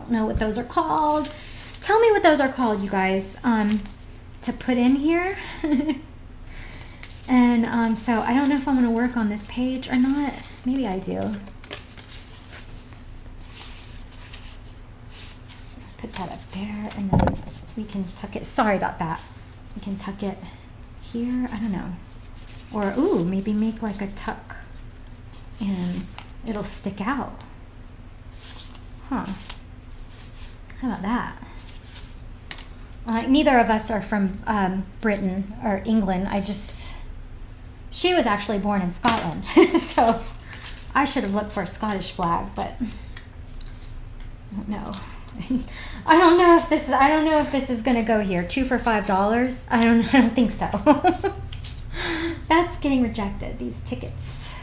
don't know what those are called. Tell me what those are called, you guys, to put in here. And so I don't know if I'm going to work on this page or not. Maybe I do. Put that up there, and then we can tuck it. Sorry about that. We can tuck it here. I don't know. Or, ooh, maybe make like a tuck and it'll stick out. Huh. How about that? Neither of us are from Britain or England. She was actually born in Scotland. So I should have looked for a Scottish flag, but I don't know. I don't know if this is gonna go here. 2 for $5. I don't think so. That's getting rejected, these tickets.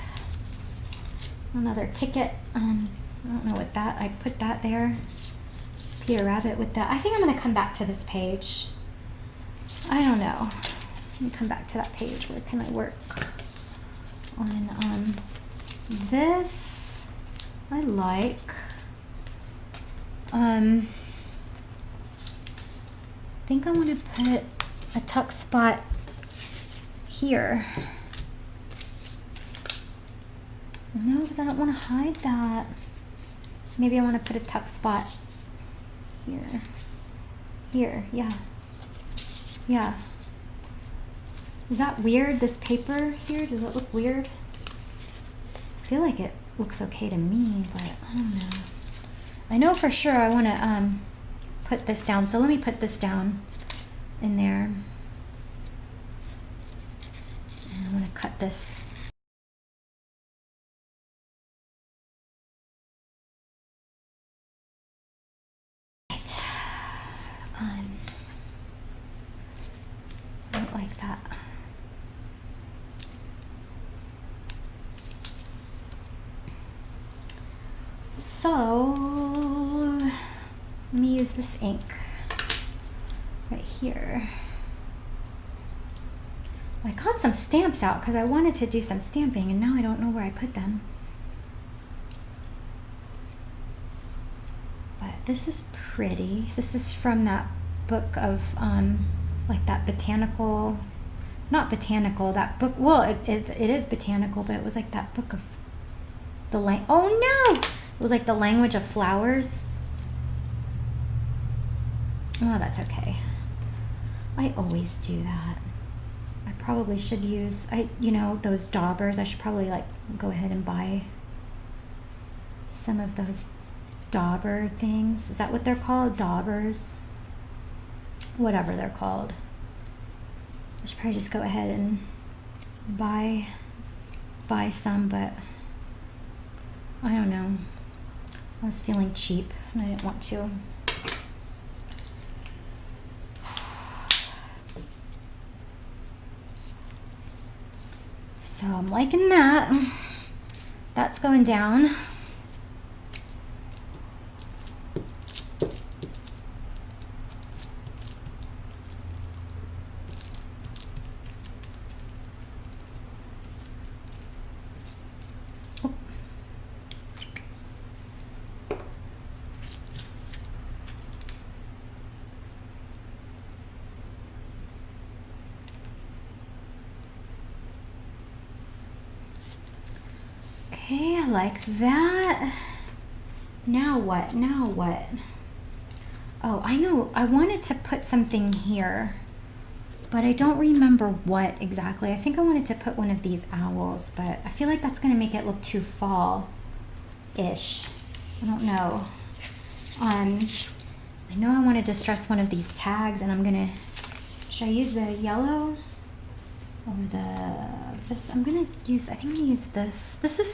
Another ticket. I don't know what that, I put that there. Peter Rabbit with that. I think I'm gonna come back to this page. I don't know. Let me come back to that page. Where can I work on this? I like. I think I want to put a tuck spot here. No, because I don't want to hide that. Maybe I want to put a tuck spot here. Here, yeah. Yeah. Is that weird, this paper here? Does it look weird? I feel like it looks okay to me, but I don't know. I know for sure I want to put this down, so let me put this down in there. And I want to cut this. Right. I don't like that. So let me use this ink right here. I got some stamps out because I wanted to do some stamping, and now I don't know where I put them. But this is pretty. This is from that book of like that botanical, not botanical, that book, well it is botanical, but it was like that book of the oh no! It was like the language of flowers. Oh, that's okay. I always do that. I probably should use, you know, those daubers. I should probably like go ahead and buy some of those dauber things. Is that what they're called? Daubers? Whatever they're called. I should probably just go ahead and buy some, but I don't know. I was feeling cheap and I didn't want to. So I'm liking that. That's going down. Okay, I like that. Now what? Now what? Oh, I know. I wanted to put something here, but I don't remember what exactly. I think I wanted to put one of these owls, but I feel like that's going to make it look too fall-ish. I don't know. I know I want to distress one of these tags, and I'm going to... Should I use the yellow? Or this, I'm gonna use, I think I'm gonna use this. This is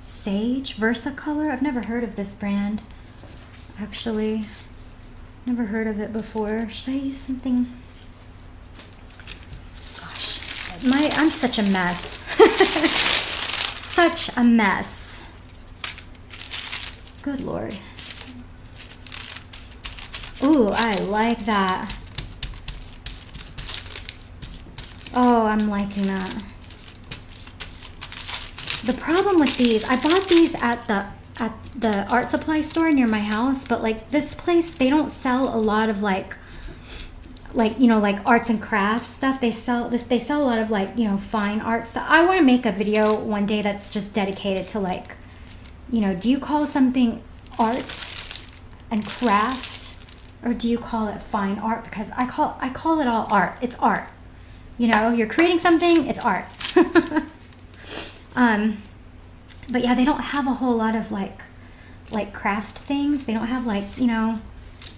Sage Versacolor. I've never heard of this brand, actually. Never heard of it before. Should I use something? Gosh, I'm such a mess. Such a mess. Good Lord. Ooh, I like that. Oh, I'm liking that. The problem with these, I bought these at the at the art supply store near my house, but like this place, they don't sell a lot of like you know, like arts and crafts stuff. They sell a lot of like, you know, fine art stuff. I want to make a video one day that's just dedicated to like, you know, do you call something art and craft, or do you call it fine art? Because I call it all art. It's art. You know, you're creating something, it's art. But yeah, they don't have a whole lot of like craft things. They don't have like, you know,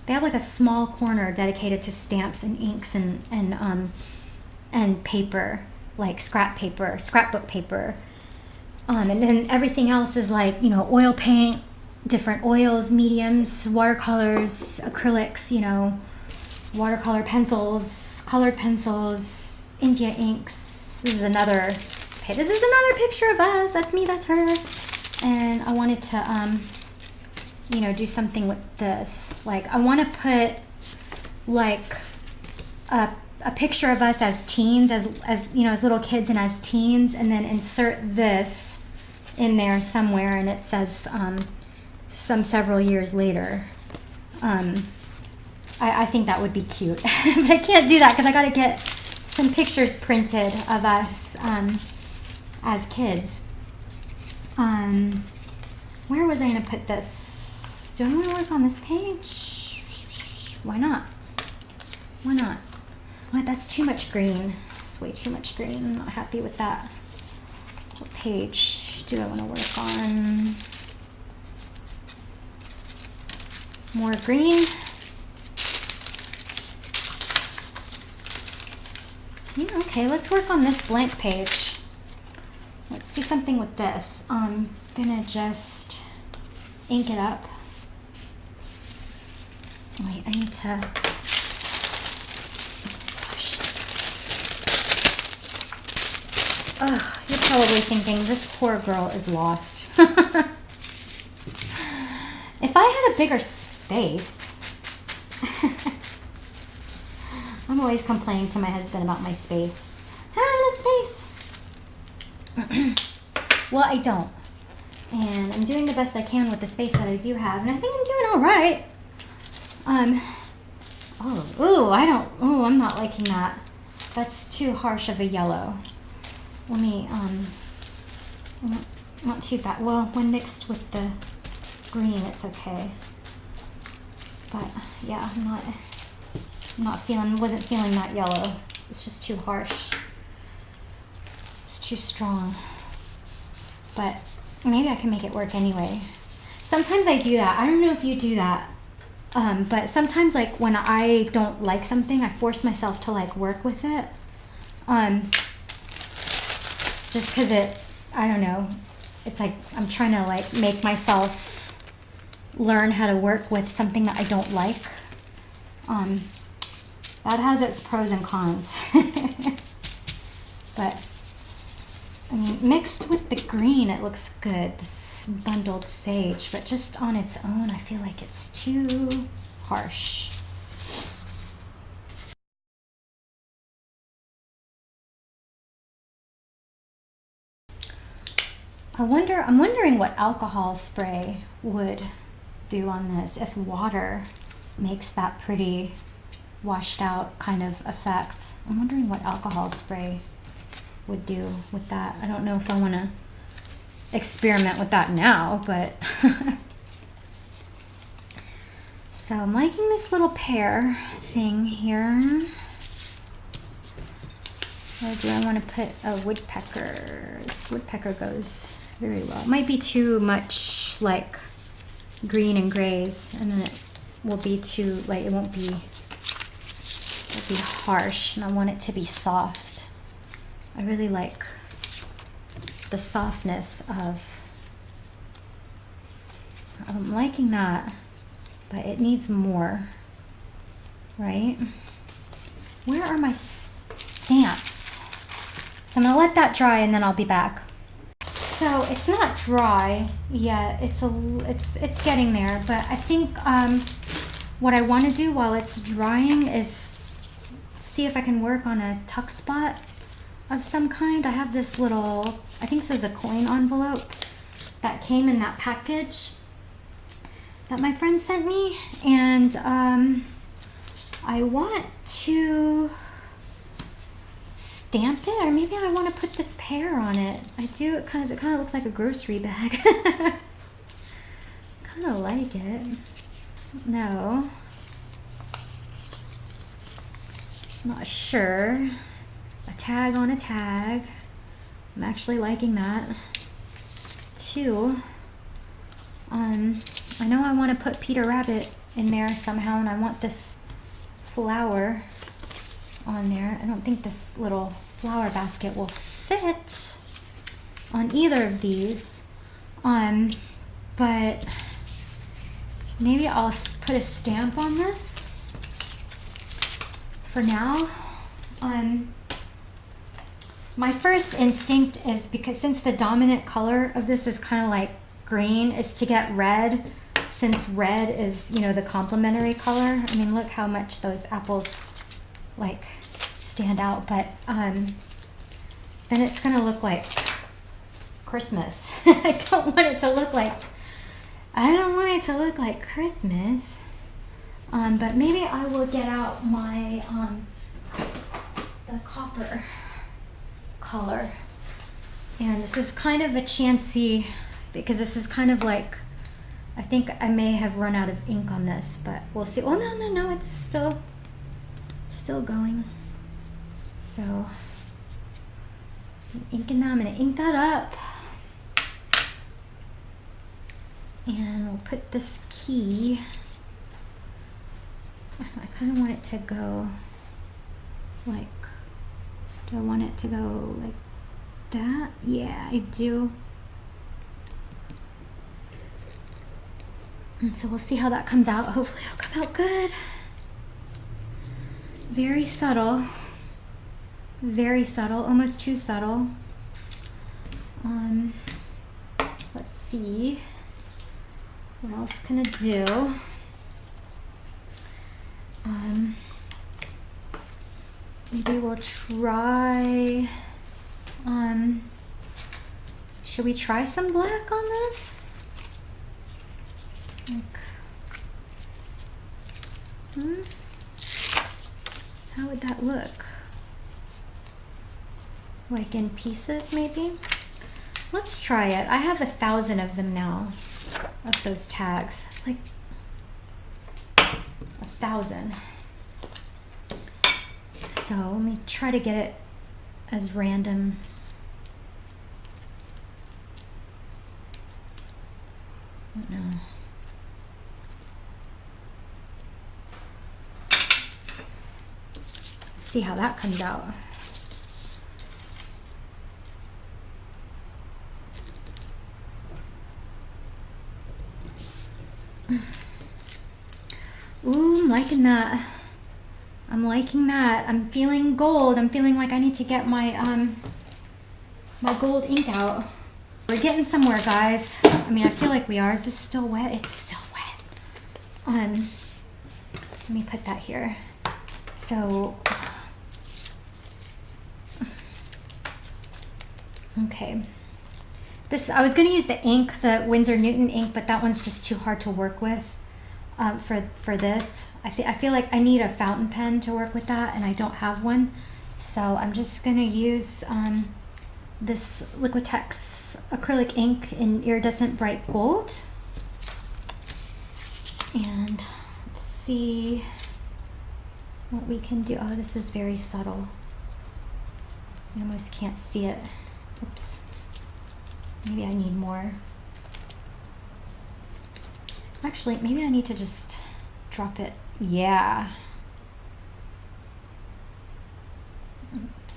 they have like a small corner dedicated to stamps and inks and paper, like scrapbook paper. And then everything else is like, you know, oil paint, different oils, mediums, watercolors, acrylics, you know, watercolor pencils, colored pencils, India inks. This is another picture of us. That's me, that's her. And I wanted to, you know, do something with this. Like, I want to put like a picture of us as teens, as you know, as little kids and as teens, and then insert this in there somewhere, and it says some several years later. I think that would be cute. But I can't do that because I got to get some pictures printed of us as kids. Where was I going to put this? Do I want to work on this page? Why not? Why not? What? That's too much green. It's way too much green. I'm not happy with that. What page do I want to work on? More green. Yeah, okay, let's work on this blank page. Let's do something with this. I'm gonna just ink it up. Wait, I need to... Gosh. Ugh, you're probably thinking, this poor girl is lost. If I had a bigger space... I'm always complaining to my husband about my space. I don't have space. Well, I don't. And I'm doing the best I can with the space that I do have, and I think I'm doing all right. I'm not liking that. That's too harsh of a yellow. Let me, not too bad. Well, when mixed with the green, it's okay. But yeah, wasn't feeling that yellow. It's just too harsh. It's too strong. But maybe I can make it work anyway. Sometimes I do that. I don't know if you do that. But sometimes, like, when I don't like something, I force myself to, like, work with it. Just because I don't know, it's like I'm trying to, like, make myself learn how to work with something that I don't like. That has its pros and cons. But, I mean, mixed with the green, it looks good. This bundled sage, but just on its own, I feel like it's too harsh. I'm wondering what alcohol spray would do on this, if water makes that pretty washed out kind of effect. I'm wondering what alcohol spray would do with that. I don't know if I want to experiment with that now, but so I'm liking this little pear thing here. Or do I want to put a woodpecker? This woodpecker goes very well. It might be too much like green and grays, and then it will be too, like, it'll be harsh, and I want it to be soft. I really like the softness of, I'm liking that, but it needs more, right? Where are my stamps? So I'm gonna let that dry and then I'll be back. So it's not dry yet, it's getting there, but I think what I want to do while it's drying is see if I can work on a tuck spot of some kind. I have this little, I think this is a coin envelope, that came in that package that my friend sent me, and I want to stamp it, or maybe I want to put this pear on it. I do, because it kind of looks like a grocery bag. Kind of like it. No, not sure. A tag on a tag. I'm actually liking that too. I know I want to put Peter Rabbit in there somehow, and I want this flower on there. I don't think this little flower basket will fit on either of these, but maybe I'll put a stamp on this for now. My first instinct is, because since the dominant color of this is kind of like green, is to get red, since red is, you know, the complementary color. I mean, look how much those apples like stand out, but then it's gonna look like Christmas. I don't want it to look like Christmas. But maybe I will get out my the copper color, and this is kind of a chancy, because this is kind of like, I think I may have run out of ink on this, but we'll see. Oh no, it's still going. So I'm gonna ink that up, and we'll put this key. I kind of want it to go like, do I want it to go like that? Yeah, I do. And so we'll see how that comes out. Hopefully it'll come out good. Very subtle, almost too subtle. Let's see, what else can I do? Maybe we'll try, should we try some black on this? Like, how would that look? Like in pieces, maybe? Let's try it. I have 1,000 of them now, of those tags. Like 1,000. So let me try to get it as random. I don't know. See how that comes out. Ooh, I'm liking that. I'm liking that. I'm feeling gold. I'm feeling like I need to get my my gold ink out. We're getting somewhere, guys. I mean, I feel like we are. Is this still wet? It's still wet. Let me put that here. So, okay. This, I was going to use the ink, the Winsor Newton ink, but that one's just too hard to work with for this. I feel like I need a fountain pen to work with that, and I don't have one. So I'm just going to use this Liquitex acrylic ink in iridescent bright gold. And let's see what we can do. Oh, this is very subtle. You almost can't see it. Oops. Maybe I need more. Actually, maybe I need to just drop it. Yeah. Oops.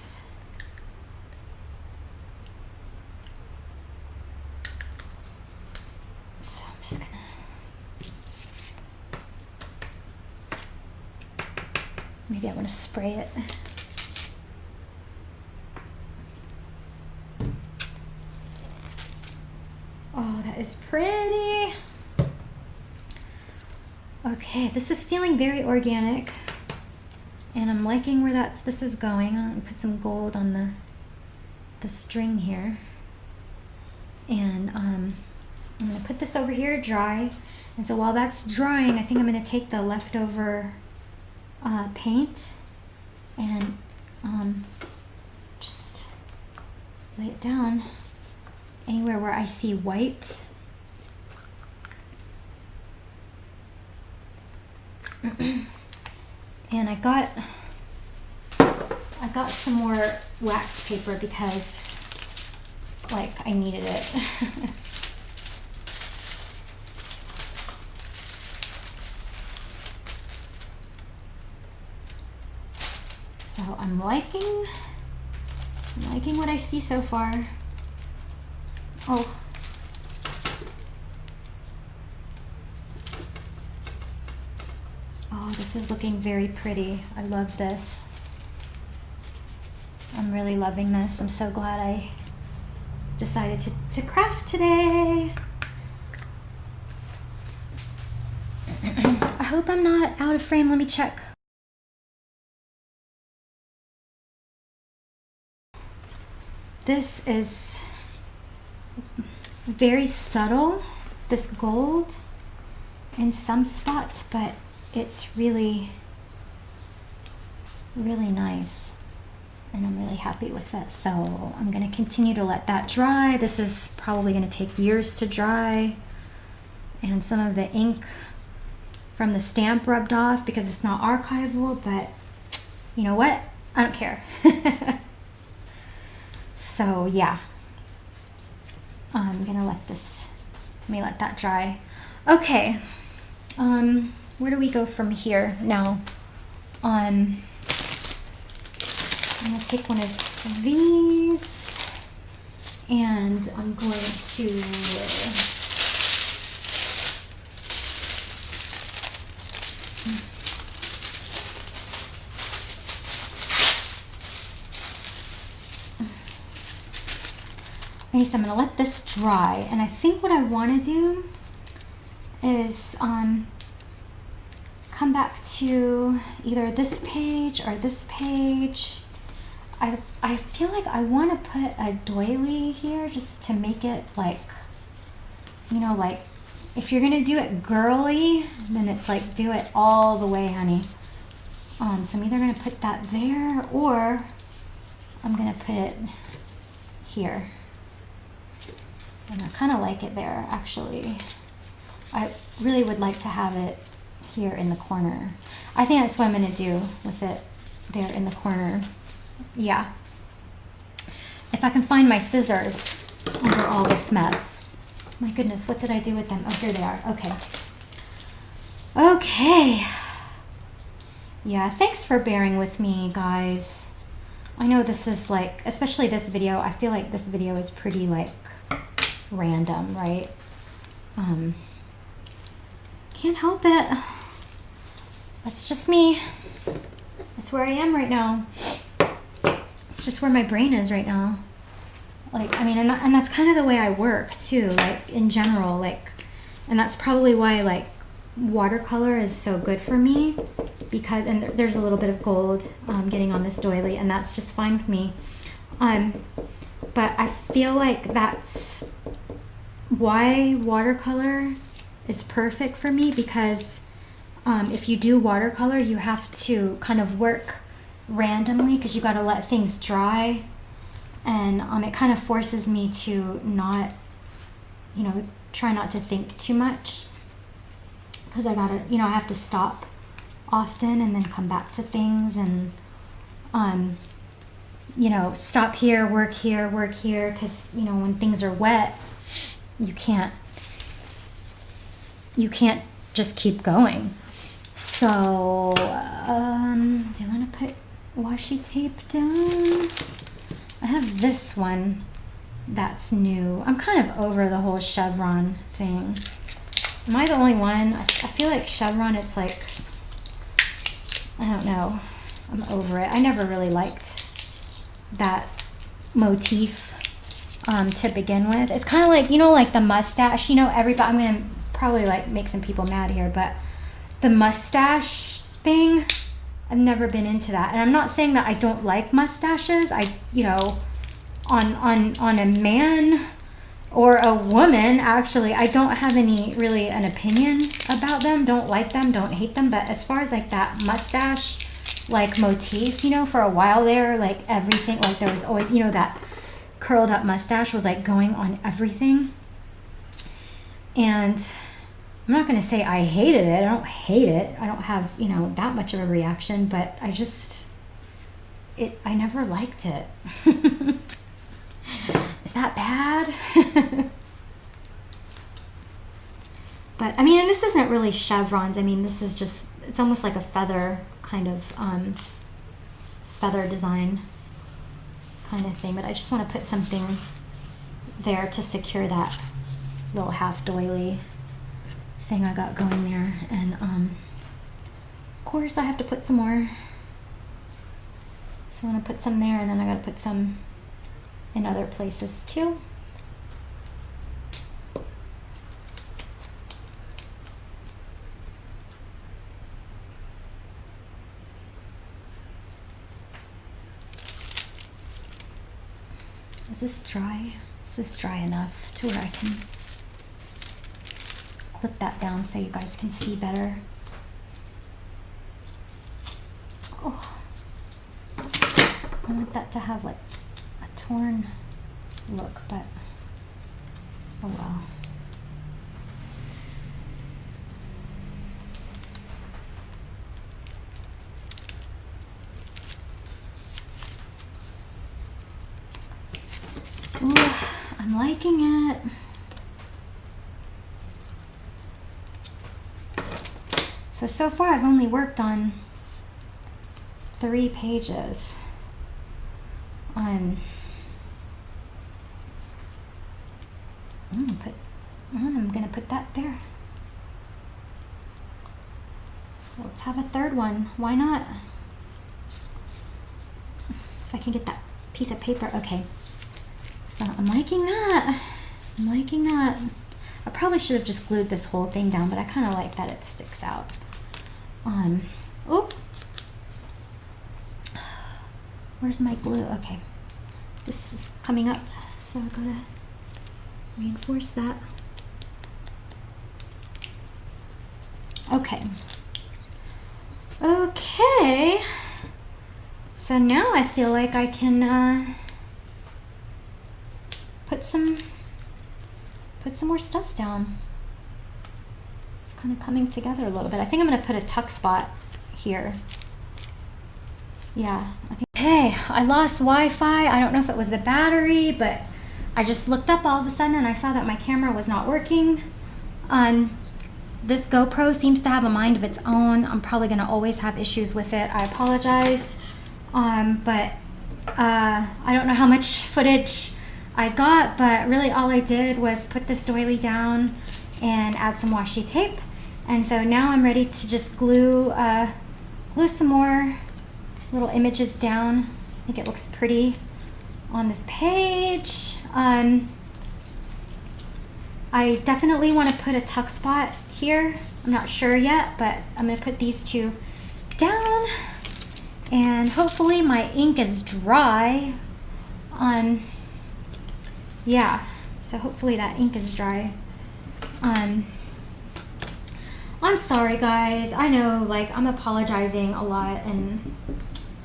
So I'm just gonna. Maybe I want to spray it. Oh, that is pretty. Okay, this is feeling very organic, and I'm liking where this is going. I'm gonna put some gold on the string here, and I'm gonna put this over here to dry. And so while that's drying, I think I'm gonna take the leftover paint and just lay it down anywhere where I see white. And I got some more wax paper because like I needed it. So I'm liking what I see so far. Oh. Oh, this is looking very pretty. I love this. I'm really loving this. I'm so glad I decided to craft today. I hope I'm not out of frame. Let me check. This is very subtle, this gold in some spots, but it's really, really nice. And I'm really happy with it. So I'm gonna continue to let that dry. This is probably gonna take years to dry. And some of the ink from the stamp rubbed off because it's not archival, but you know what? I don't care. So yeah, I'm gonna let me let that dry. Okay, where do we go from here now? I'm gonna take one of these and I'm going to okay, so I'm gonna let this dry, and I think what I want to do is come back to either this page or this page. I feel like I want to put a doily here just to make it like, you know, like if you're gonna do it girly, then it's like do it all the way, honey. So I'm either gonna put that there or I'm gonna put it here. And I kind of like it there, actually. I really would like to have it here in the corner. I think that's what I'm going to do with it there in the corner. Yeah. If I can find my scissors under all this mess. My goodness, what did I do with them? Oh, here they are. Okay. Okay. Yeah, thanks for bearing with me, guys. I know this is like, especially this video, I feel like this video is pretty like random, right? Can't help it. That's just me. It's where I am right now. It's just where my brain is right now. Like, I mean, and that's kind of the way I work too, like in general, like, and that's probably why like watercolor is so good for me, because, and there's a little bit of gold getting on this doily, and that's just fine with me. But I feel like that's why watercolor is perfect for me, because if you do watercolor, you have to kind of work randomly because you got to let things dry, and it kind of forces me to not, you know, try not to think too much, because I gotta, you know, I have to stop often and then come back to things, and you know, stop here, work here, because, you know, when things are wet, you can't just keep going. So do I want to put washi tape down? I have this one that's new. I'm kind of over the whole chevron thing. Am I the only one? I feel like chevron, it's like, I don't know, I'm over it. I never really liked that motif to begin with. It's kind of like, you know, like the mustache, you know, everybody, I'm gonna probably like make some people mad here, but the mustache thing, I've never been into that. And I'm not saying that I don't like mustaches. I, you know, on a man or a woman, actually. I don't have really an opinion about them. Don't like them, don't hate them. But as far as like that mustache like motif, you know, for a while there, like everything, like there was always, you know, that curled up mustache was like going on everything. And I'm not going to say I hated it. I don't hate it. I don't have, you know, that much of a reaction, but I never liked it. Is that bad? But I mean, and this isn't really chevrons. I mean, this is just, it's almost like a feather kind of feather design kind of thing. But I just want to put something there to secure that little half doily thing I got going there. And of course I have to put some more. So I'm going to put some there, and then I got to put some in other places too. Is this dry? Is this dry enough to where I can clip that down so you guys can see better? Oh, I want that to have like a torn look, but oh well. Ooh, I'm liking it. So far I've only worked on 3 pages. I'm gonna put that there. Let's have a third one. Why not? If I can get that piece of paper. Okay. So I'm liking that. I'm liking that. I probably should have just glued this whole thing down, but I kind of like that it sticks out. Oh, where's my glue? Okay, this is coming up, so I gotta reinforce that. Okay. Okay. So now I feel like I can put some more stuff down. It's kind of coming together a little bit. I think I'm going to put a tuck spot here. Yeah. Okay, I lost Wi-Fi. I don't know if it was the battery, but I just looked up all of a sudden and I saw that my camera was not working. This GoPro seems to have a mind of its own. I'm probably going to always have issues with it. I apologize. But I don't know how much footage I got, but really all I did was put this doily down and add some washi tape. And so now I'm ready to just glue some more little images down. I think it looks pretty on this page. I definitely want to put a tuck spot here. I'm not sure yet, but I'm going to put these 2 down. And hopefully my ink is dry. Yeah, so hopefully that ink is dry. I'm sorry guys. I know, like, I'm apologizing a lot, and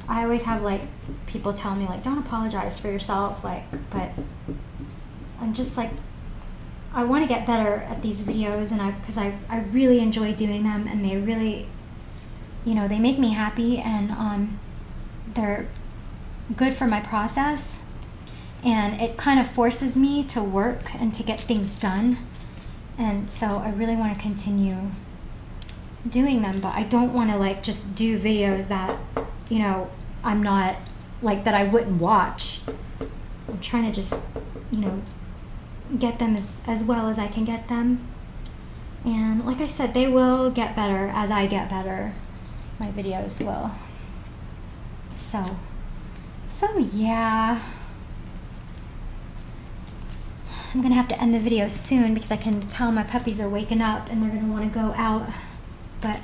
I always have like people tell me like, don't apologize for yourself, like, but I'm just like, I want to get better at these videos, and because I really enjoy doing them, and they really, you know, they make me happy, and they're good for my process. And it kind of forces me to work and to get things done. And so I really want to continue doing them, but I don't want to like just do videos that, you know, I'm not, like, that I wouldn't watch. I'm trying to just, you know, get them as well as I can get them. And like I said, they will get better as I get better. My videos will. So yeah. I'm gonna have to end the video soon because I can tell my puppies are waking up and they're gonna want to go out. But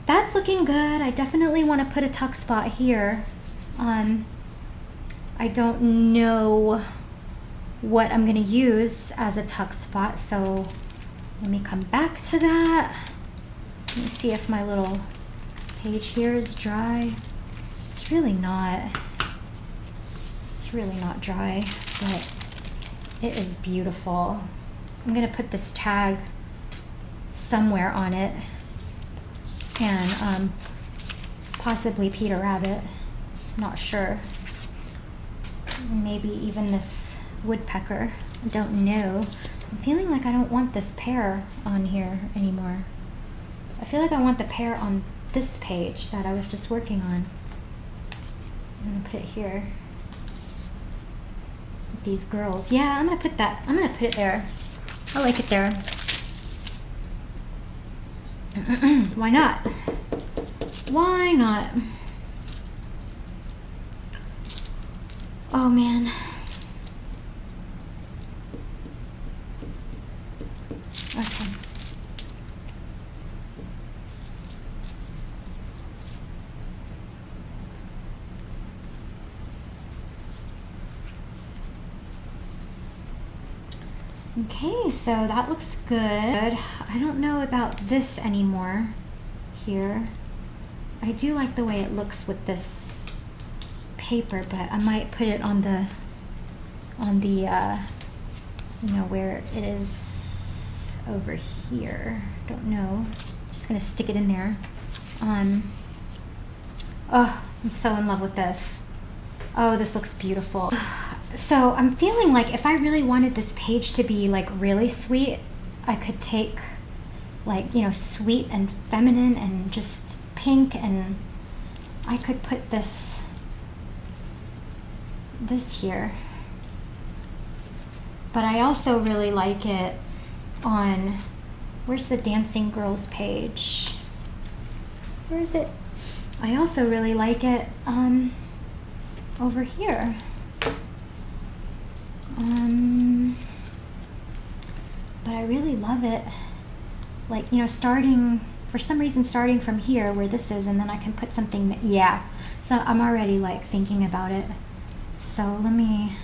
that's looking good. I definitely want to put a tuck spot here. I don't know what I'm going to use as a tuck spot. So let me come back to that. Let me see if my little page here is dry. It's really not. It's really not dry, but it is beautiful. I'm going to put this tag somewhere on it, and possibly Peter Rabbit, not sure. Maybe even this woodpecker, I don't know. I'm feeling like I don't want this pear on here anymore. I feel like I want the pear on this page that I was just working on. I'm gonna put it here. With these girls. Yeah, I'm gonna put that, I'm gonna put it there. I like it there. Why not? Why not? Oh man. Okay. Okay, so that looks good. I don't know about this anymore here. I do like the way it looks with this paper, but I might put it on the you know, where it is over here. Don't know. Just gonna stick it in there. Oh, I'm so in love with this. Oh, this looks beautiful. So I'm feeling like if I really wanted this page to be like really sweet, I could take like, you know, sweet and feminine and just pink, and I could put this here. But I also really like it on, where's the Dancing Girls page? Where is it? I also really like it over here. But I really love it, like, you know, starting, for some reason, starting from here where this is, and then I can put something, yeah. So I'm already like thinking about it. So let me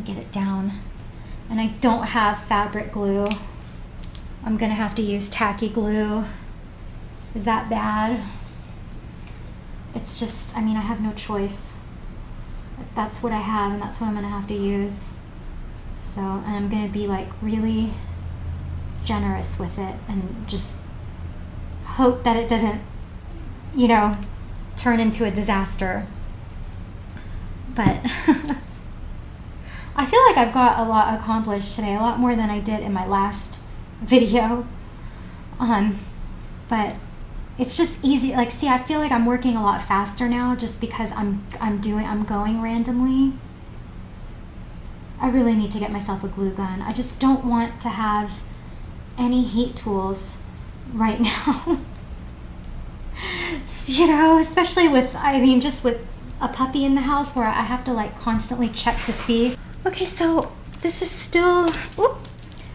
get it down. And I don't have fabric glue. I'm gonna have to use tacky glue. Is that bad? It's just, I mean, I have no choice. That's what I have, and that's what I'm gonna have to use. So, and I'm gonna be like really generous with it and just hope that it doesn't, you know, turn into a disaster. But I feel like I've got a lot accomplished today, a lot more than I did in my last video. But it's just easy. Like, see, I feel like I'm working a lot faster now just because I'm going randomly. I really need to get myself a glue gun. I just don't want to have any heat tools right now. You know, especially with, I mean, just with a puppy in the house where I have to like constantly check to see. Okay, so this is still,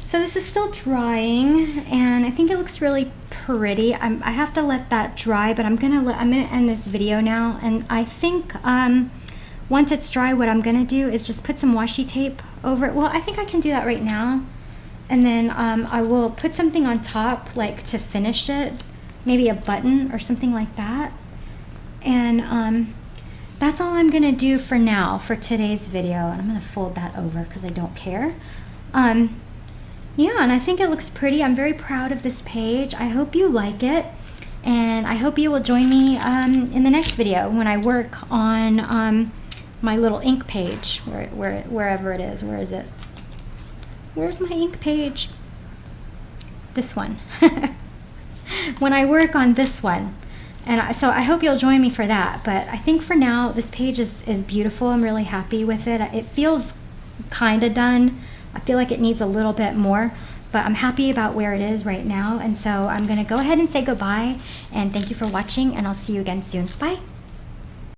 so this is still drying, and I think it looks really pretty. I have to let that dry, but I'm gonna end this video now. And I think once it's dry, what I'm gonna do is just put some washi tape over it. Well, I think I can do that right now, and then I will put something on top, like to finish it, maybe a button or something like that. And that's all I'm gonna do for now for today's video. And I'm gonna fold that over because I don't care. Yeah, and I think it looks pretty. I'm very proud of this page. I hope you like it, and I hope you will join me in the next video when I work on my little ink page, wherever it is. Where is it? Where's my ink page? This one. When I work on this one. And so I hope you'll join me for that. But I think for now, this page is beautiful. I'm really happy with it. It feels kind of done. I feel like it needs a little bit more, but I'm happy about where it is right now. And so I'm going to go ahead and say goodbye, and thank you for watching, and I'll see you again soon. Bye.